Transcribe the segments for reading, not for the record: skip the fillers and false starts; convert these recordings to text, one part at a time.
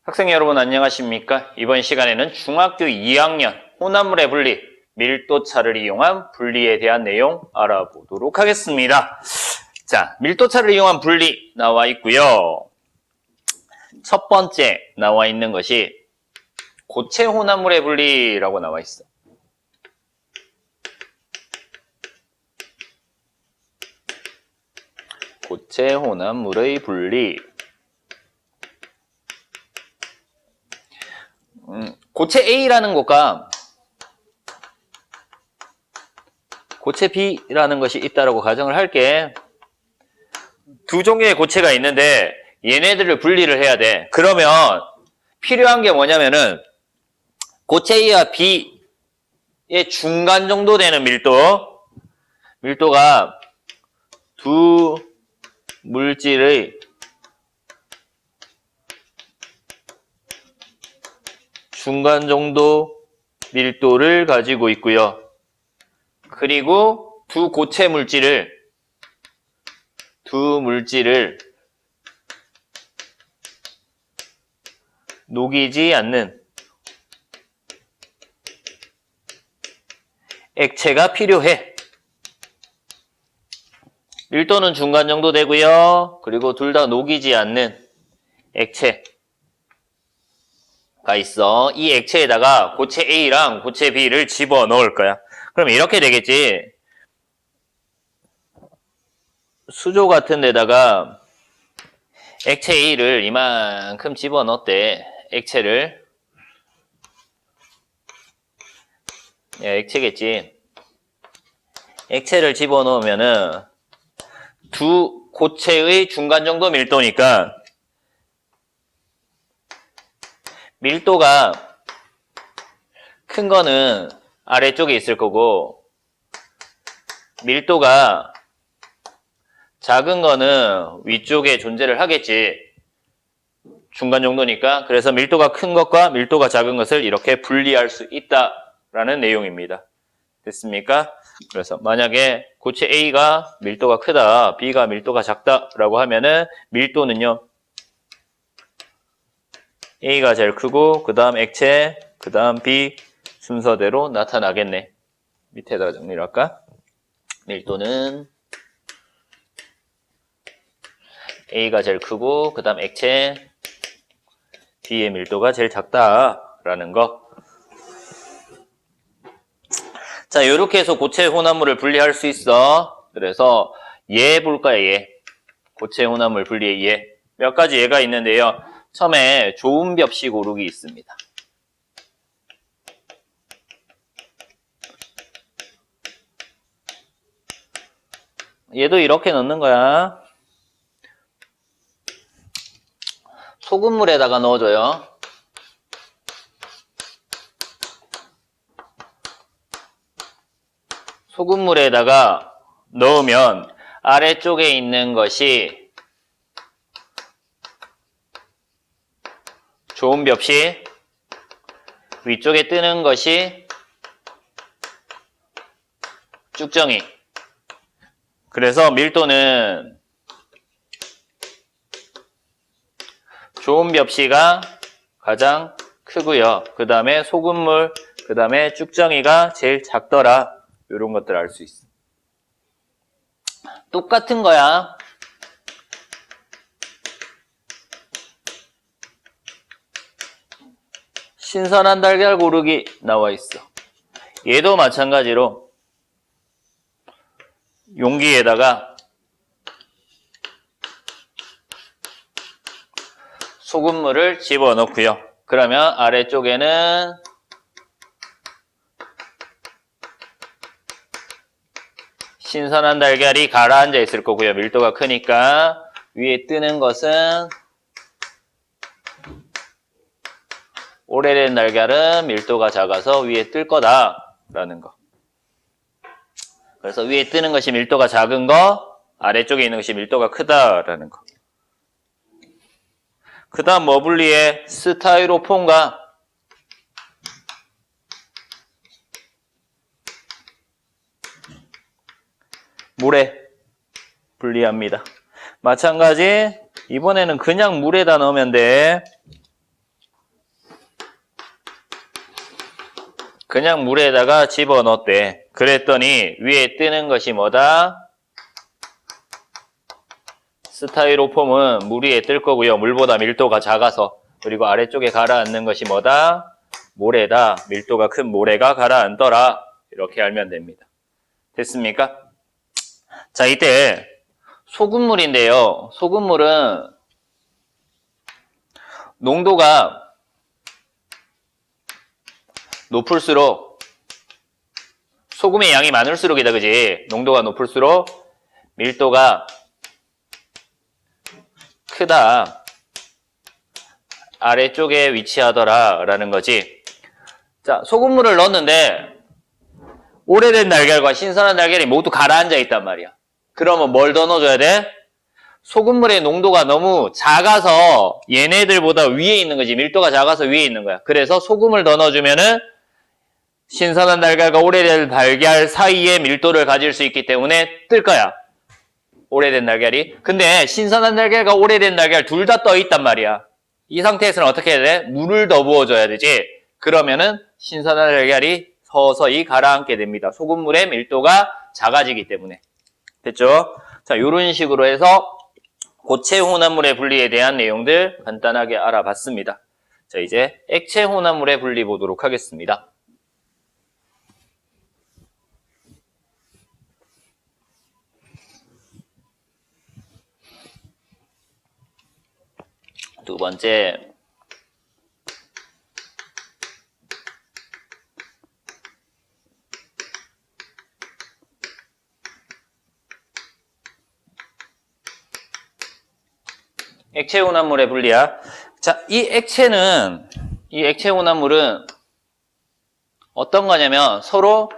학생 여러분 안녕하십니까? 이번 시간에는 중학교 2학년 혼합물의 분리, 밀도차를 이용한 분리에 대한 내용 알아보도록 하겠습니다. 자, 밀도차를 이용한 분리 나와 있고요. 첫 번째 나와 있는 것이 고체 혼합물의 분리라고 나와 있어. 고체 혼합물의 분리. 고체 A라는 것과 고체 B라는 것이 있다고 가정을 할게. 두 종류의 고체가 있는데 얘네들을 분리를 해야 돼. 그러면 필요한 게 뭐냐면은 고체 A와 B의 중간 정도 되는 밀도가 두 물질의 중간 정도 밀도를 가지고 있고요. 그리고 두 고체 물질을 녹이지 않는 액체가 필요해. 밀도는 중간 정도 되고요. 그리고 둘 다 녹이지 않는 액체가 있어. 이 액체에다가 고체 A랑 고체 B를 집어 넣을 거야. 그럼 이렇게 되겠지. 수조 같은 데다가 액체 A를 이만큼 집어 넣었대. 액체겠지. 액체를 집어 넣으면은 두 고체의 중간 정도 밀도니까 밀도가 큰 거는 아래쪽에 있을 거고 밀도가 작은 거는 위쪽에 존재를 하겠지. 중간 정도니까. 그래서 밀도가 큰 것과 밀도가 작은 것을 이렇게 분리할 수 있다라는 내용입니다. 됐습니까? 그래서 만약에 고체 A가 밀도가 크다, B가 밀도가 작다라고 하면은 밀도는요. A가 제일 크고 그 다음 액체, 그 다음 B 순서대로 나타나겠네. 밑에다가 정리를 할까? 밀도는 A가 제일 크고 그 다음 액체, B의 밀도가 제일 작다라는 거. 자, 이렇게 해서 고체 혼합물을 분리할 수 있어. 그래서 얘 볼까요? 얘. 고체 혼합물 분리의 얘. 몇 가지 얘가 있는데요. 처음에 조음벽시 고르기 있습니다. 얘도 이렇게 넣는 거야. 소금물에다가 넣어줘요. 소금물에다가 넣으면 아래쪽에 있는 것이 조음벽시, 위쪽에 뜨는 것이 쭉정이. 그래서 밀도는 조음벽시가 가장 크고요. 그 다음에 소금물, 그 다음에 쭉정이가 제일 작더라. 이런 것들 알 수 있어. 똑같은 거야. 신선한 달걀 고르기 나와 있어. 얘도 마찬가지로 용기에다가 소금물을 집어넣고요. 그러면 아래쪽에는 신선한 달걀이 가라앉아 있을 거고요. 밀도가 크니까. 위에 뜨는 것은 오래된 달걀은 밀도가 작아서 위에 뜰 거다라는 거. 그래서 위에 뜨는 것이 밀도가 작은 거, 아래쪽에 있는 것이 밀도가 크다라는 거. 그 다음 뭐 분리해? 스타이로폼과 물에 분리합니다. 마찬가지 이번에는 그냥 물에다 넣으면 돼. 그냥 물에다가 집어넣었대. 그랬더니 위에 뜨는 것이 뭐다? 스타이로폼은 물 위에 뜰 거고요. 물보다 밀도가 작아서. 그리고 아래쪽에 가라앉는 것이 뭐다? 모래다. 밀도가 큰 모래가 가라앉더라. 이렇게 알면 됩니다. 됐습니까? 자, 이때 소금물인데요. 소금물은 농도가 높을수록 소금의 양이 많을수록이다, 그지? 농도가 높을수록 밀도가 크다. 아래쪽에 위치하더라 라는 거지. 자, 소금물을 넣었는데 오래된 달걀과 신선한 달걀이 모두 가라앉아 있단 말이야. 그러면 뭘 더 넣어줘야 돼? 소금물의 농도가 너무 작아서 얘네들보다 위에 있는 거지. 밀도가 작아서 위에 있는 거야. 그래서 소금을 더 넣어주면은 신선한 달걀과 오래된 달걀 사이에 밀도를 가질 수 있기 때문에 뜰 거야. 오래된 달걀이. 근데 신선한 달걀과 오래된 달걀 둘 다 떠 있단 말이야. 이 상태에서는 어떻게 해야 돼? 물을 더 부어줘야 되지. 그러면은 신선한 달걀이 서서히 가라앉게 됩니다. 소금물의 밀도가 작아지기 때문에. 됐죠? 자, 이런 식으로 해서 고체 혼합물의 분리에 대한 내용들 간단하게 알아봤습니다. 자, 이제 액체 혼합물의 분리 보도록 하겠습니다. 두 번째, 액체 혼합물의 분리야. 자, 이 액체 혼합물은 어떤 거냐면 서로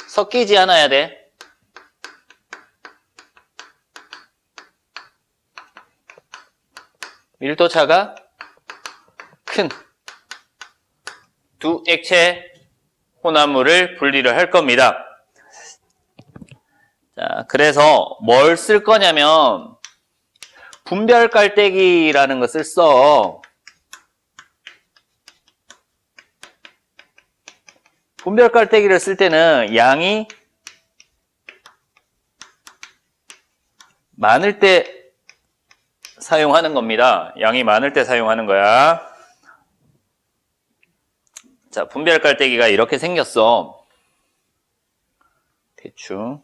섞이지 않아야 돼. 밀도차가 큰 두 액체 혼합물을 분리를 할 겁니다. 자, 그래서 뭘 쓸 거냐면 분별 깔때기라는 것을 써. 분별 깔때기를 쓸 때는 양이 많을 때 사용하는 겁니다. 양이 많을 때 사용하는 거야. 자, 분별 깔때기가 이렇게 생겼어. 대충.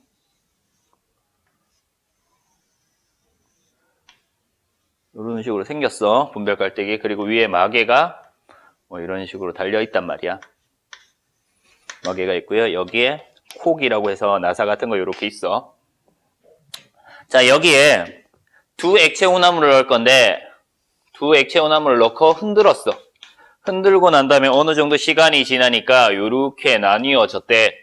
이런 식으로 생겼어. 분별 깔때기. 그리고 위에 마개가 뭐 이런 식으로 달려 있단 말이야. 마개가 있고요. 여기에 콕이라고 해서 나사 같은 거 이렇게 있어. 자, 여기에 두 액체 혼합물을 넣을 건데 두 액체 혼합물을 넣고 흔들었어. 흔들고 난 다음에 어느 정도 시간이 지나니까 이렇게 나뉘어졌대.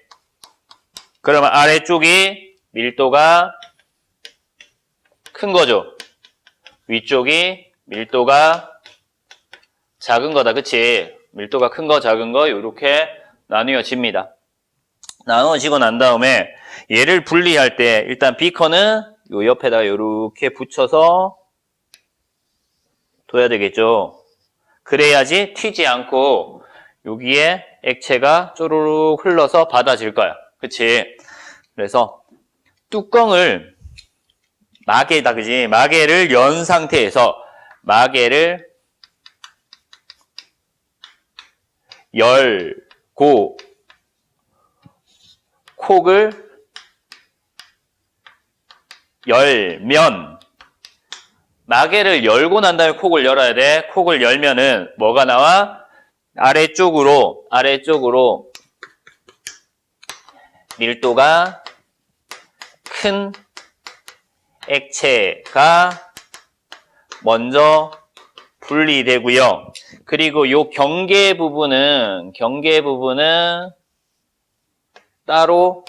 그러면 아래쪽이 밀도가 큰 거죠. 위쪽이 밀도가 작은 거다. 그치? 밀도가 큰 거, 작은 거 이렇게 나뉘어집니다. 나누어지고 난 다음에 얘를 분리할 때 일단 비커는 요 옆에다가 이렇게 붙여서 둬야 되겠죠. 그래야지 튀지 않고 여기에 액체가 쪼르륵 흘러서 받아질 거야. 그치? 그래서 뚜껑을 마개다, 그지? 마개를 연 상태에서 마개를 열고 콕을 열면 마개를 열고 난 다음에 콕을 열어야 돼. 콕을 열면은 뭐가 나와? 아래쪽으로 밀도가 큰 액체가 먼저 분리되고요. 그리고 요 경계 부분은 따로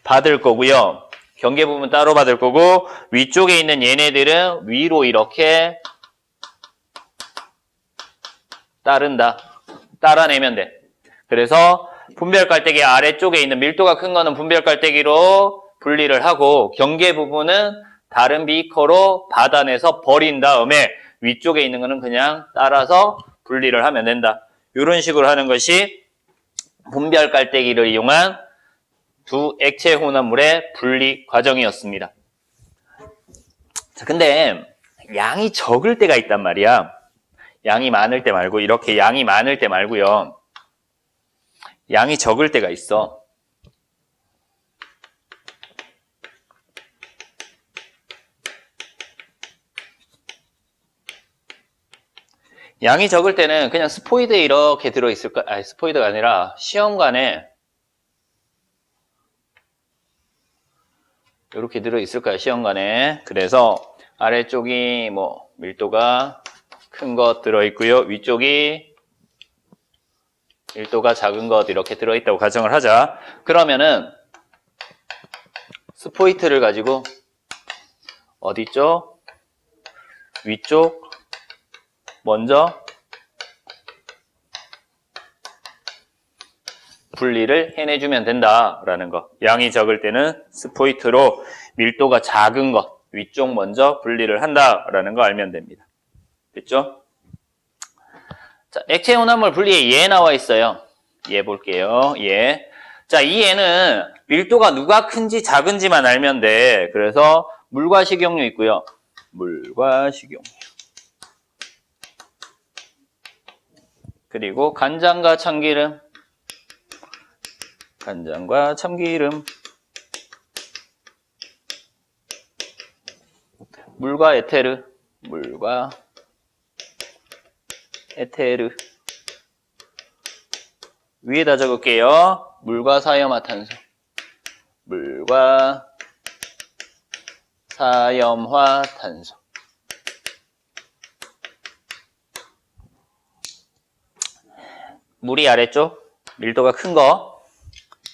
받을 거고요. 경계 부분 따로 받을 거고 위쪽에 있는 얘네들은 위로 이렇게 따라내면 돼. 그래서 분별 깔때기 아래쪽에 있는 밀도가 큰 거는 분별 깔때기로 분리를 하고 경계 부분은 다른 비커로 받아내서 버린 다음에 위쪽에 있는 거는 그냥 따라서 분리를 하면 된다. 이런 식으로 하는 것이 분별 깔때기를 이용한 두 액체 혼합물의 분리 과정이었습니다. 자, 근데 양이 적을 때가 있단 말이야. 양이 많을 때 말고, 이렇게 양이 많을 때 말고요. 양이 적을 때가 있어. 양이 적을 때는 그냥 스포이드에 이렇게 들어있을까? 아니, 스포이드가 아니라 시험관에 이렇게 들어있을 거야, 시험관에. 그래서 아래쪽이 뭐 밀도가 큰 것 들어있고요. 위쪽이 밀도가 작은 것 이렇게 들어있다고 가정을 하자. 그러면은 스포이트를 가지고 어디 쪽? 위쪽 먼저 분리를 해내주면 된다라는 거. 양이 적을 때는 스포이트로 밀도가 작은 것 위쪽 먼저 분리를 한다라는 거 알면 됩니다. 됐죠? 자, 액체 혼합물 분리에 예 나와 있어요. 예 볼게요. 예. 자, 이 예는 밀도가 누가 큰지 작은지만 알면 돼. 그래서 물과 식용유 있고요. 물과 식용유. 그리고 간장과 참기름. 간장과 참기름. 물과 에테르. 물과 에테르. 위에다 적을게요. 물과 사이화탄소. 물과 사염화탄소. 물이 아래쪽, 밀도가 큰 거.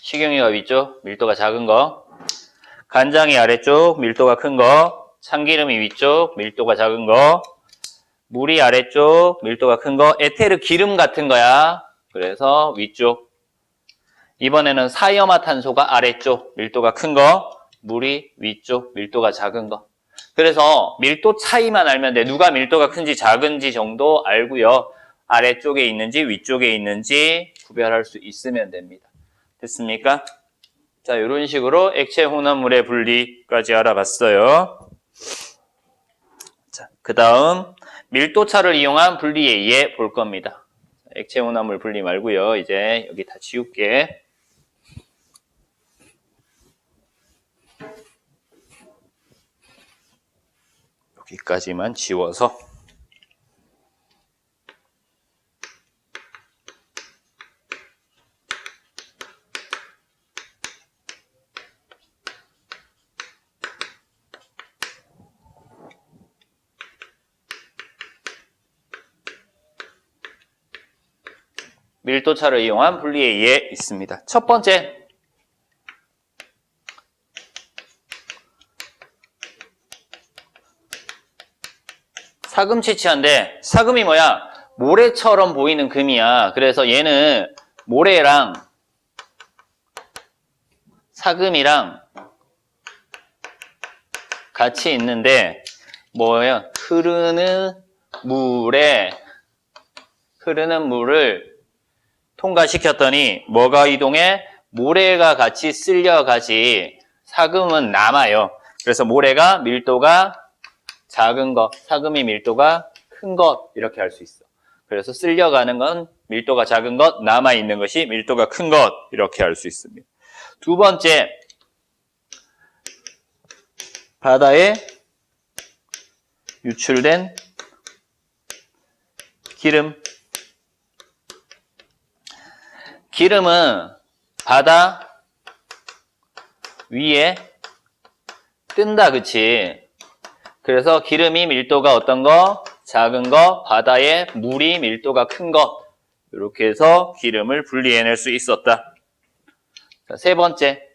식용유가 위쪽, 밀도가 작은 거. 간장이 아래쪽, 밀도가 큰 거. 참기름이 위쪽, 밀도가 작은 거. 물이 아래쪽, 밀도가 큰 거. 에테르 기름 같은 거야. 그래서 위쪽. 이번에는 사이화탄소가 아래쪽, 밀도가 큰 거. 물이 위쪽, 밀도가 작은 거. 그래서 밀도 차이만 알면 돼. 누가 밀도가 큰지 작은지 정도 알고요. 아래쪽에 있는지 위쪽에 있는지 구별할 수 있으면 됩니다. 됐습니까? 자, 이런 식으로 액체 혼합물의 분리까지 알아봤어요. 자, 그 다음 밀도차를 이용한 분리의 예 볼 겁니다. 액체 혼합물 분리 말고요. 이제 여기 다 지울게. 여기까지만 지워서. 밀도차를 이용한 분리의 예 있습니다. 첫 번째, 사금치치한데 사금이 뭐야? 모래처럼 보이는 금이야. 그래서 얘는 모래랑 사금이랑 같이 있는데 뭐예요? 흐르는 물을 통과시켰더니 뭐가 이동해? 모래가 같이 쓸려가지 사금은 남아요. 그래서 모래가 밀도가 작은 것, 사금이 밀도가 큰 것 이렇게 할 수 있어. 그래서 쓸려가는 건 밀도가 작은 것, 남아있는 것이 밀도가 큰 것 이렇게 할 수 있습니다. 두 번째, 바다에 유출된 기름. 기름은 바다 위에 뜬다, 그치? 그래서 기름이 밀도가 어떤 거? 작은 거, 바다에 물이 밀도가 큰 거. 이렇게 해서 기름을 분리해낼 수 있었다. 자, 세 번째.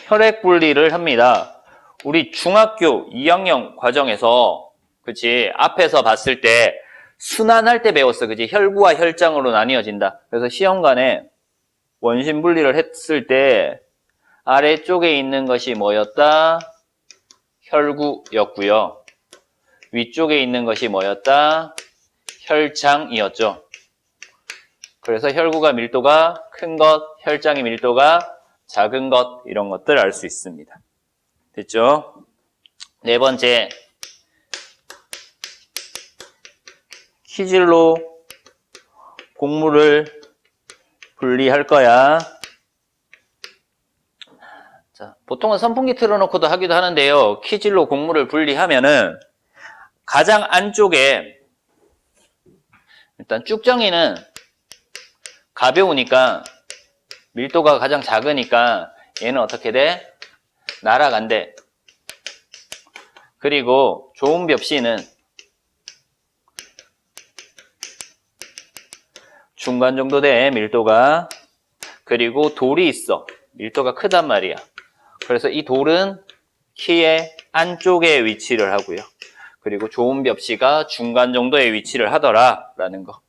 혈액 분리를 합니다. 우리 중학교 2학년 과정에서, 그치? 앞에서 봤을 때 순환할 때 배웠어. 그치? 혈구와 혈장으로 나뉘어진다. 그래서 시험관에 원심 분리를 했을 때 아래쪽에 있는 것이 뭐였다? 혈구였고요. 위쪽에 있는 것이 뭐였다? 혈장이었죠. 그래서 혈구가 밀도가 큰 것, 혈장의 밀도가 작은 것, 이런 것들 알 수 있습니다. 됐죠? 네 번째, 키질로 곡물을 분리할 거야. 자, 보통은 선풍기 틀어놓고도 하기도 하는데요. 키질로 곡물을 분리하면은 가장 안쪽에 일단 쭉정이는 가벼우니까 밀도가 가장 작으니까 얘는 어떻게 돼? 날아간대. 그리고 좋은 벽시는 중간 정도 돼, 밀도가. 그리고 돌이 있어. 밀도가 크단 말이야. 그래서 이 돌은 키의 안쪽에 위치를 하고요. 그리고 좋은 벽시가 중간 정도의 위치를 하더라라는 거.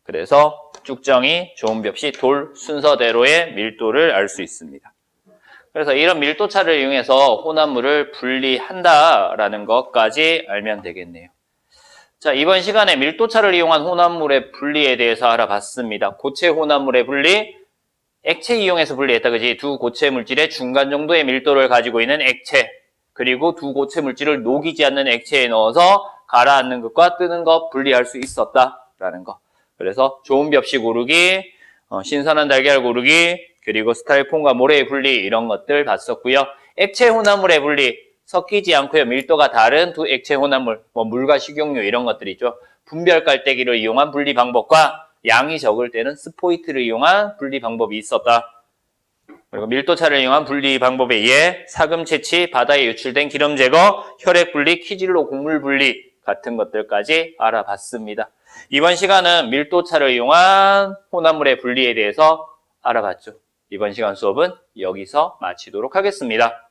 그래서 쭉정이, 좋은 벽시, 돌 순서대로의 밀도를 알 수 있습니다. 그래서 이런 밀도차를 이용해서 혼합물을 분리한다라는 것까지 알면 되겠네요. 자, 이번 시간에 밀도차를 이용한 혼합물의 분리에 대해서 알아봤습니다. 고체 혼합물의 분리, 액체 이용해서 분리했다, 그지? 두 고체 물질의 중간 정도의 밀도를 가지고 있는 액체, 그리고 두 고체 물질을 녹이지 않는 액체에 넣어서 가라앉는 것과 뜨는 것 분리할 수 있었다라는 거. 그래서 좋은 벽시 고르기, 신선한 달걀 고르기, 그리고 스타일폼과 모래의 분리, 이런 것들 봤었고요. 액체 혼합물의 분리, 섞이지 않고요. 밀도가 다른 두 액체 혼합물, 물과 식용유 이런 것들이죠. 분별 깔때기를 이용한 분리 방법과 양이 적을 때는 스포이트를 이용한 분리 방법이 있었다. 그리고 밀도차를 이용한 분리 방법에 의해 사금 채취, 바다에 유출된 기름 제거, 혈액 분리, 키질로 곡물 분리 같은 것들까지 알아봤습니다. 이번 시간은 밀도차를 이용한 혼합물의 분리에 대해서 알아봤죠. 이번 시간 수업은 여기서 마치도록 하겠습니다.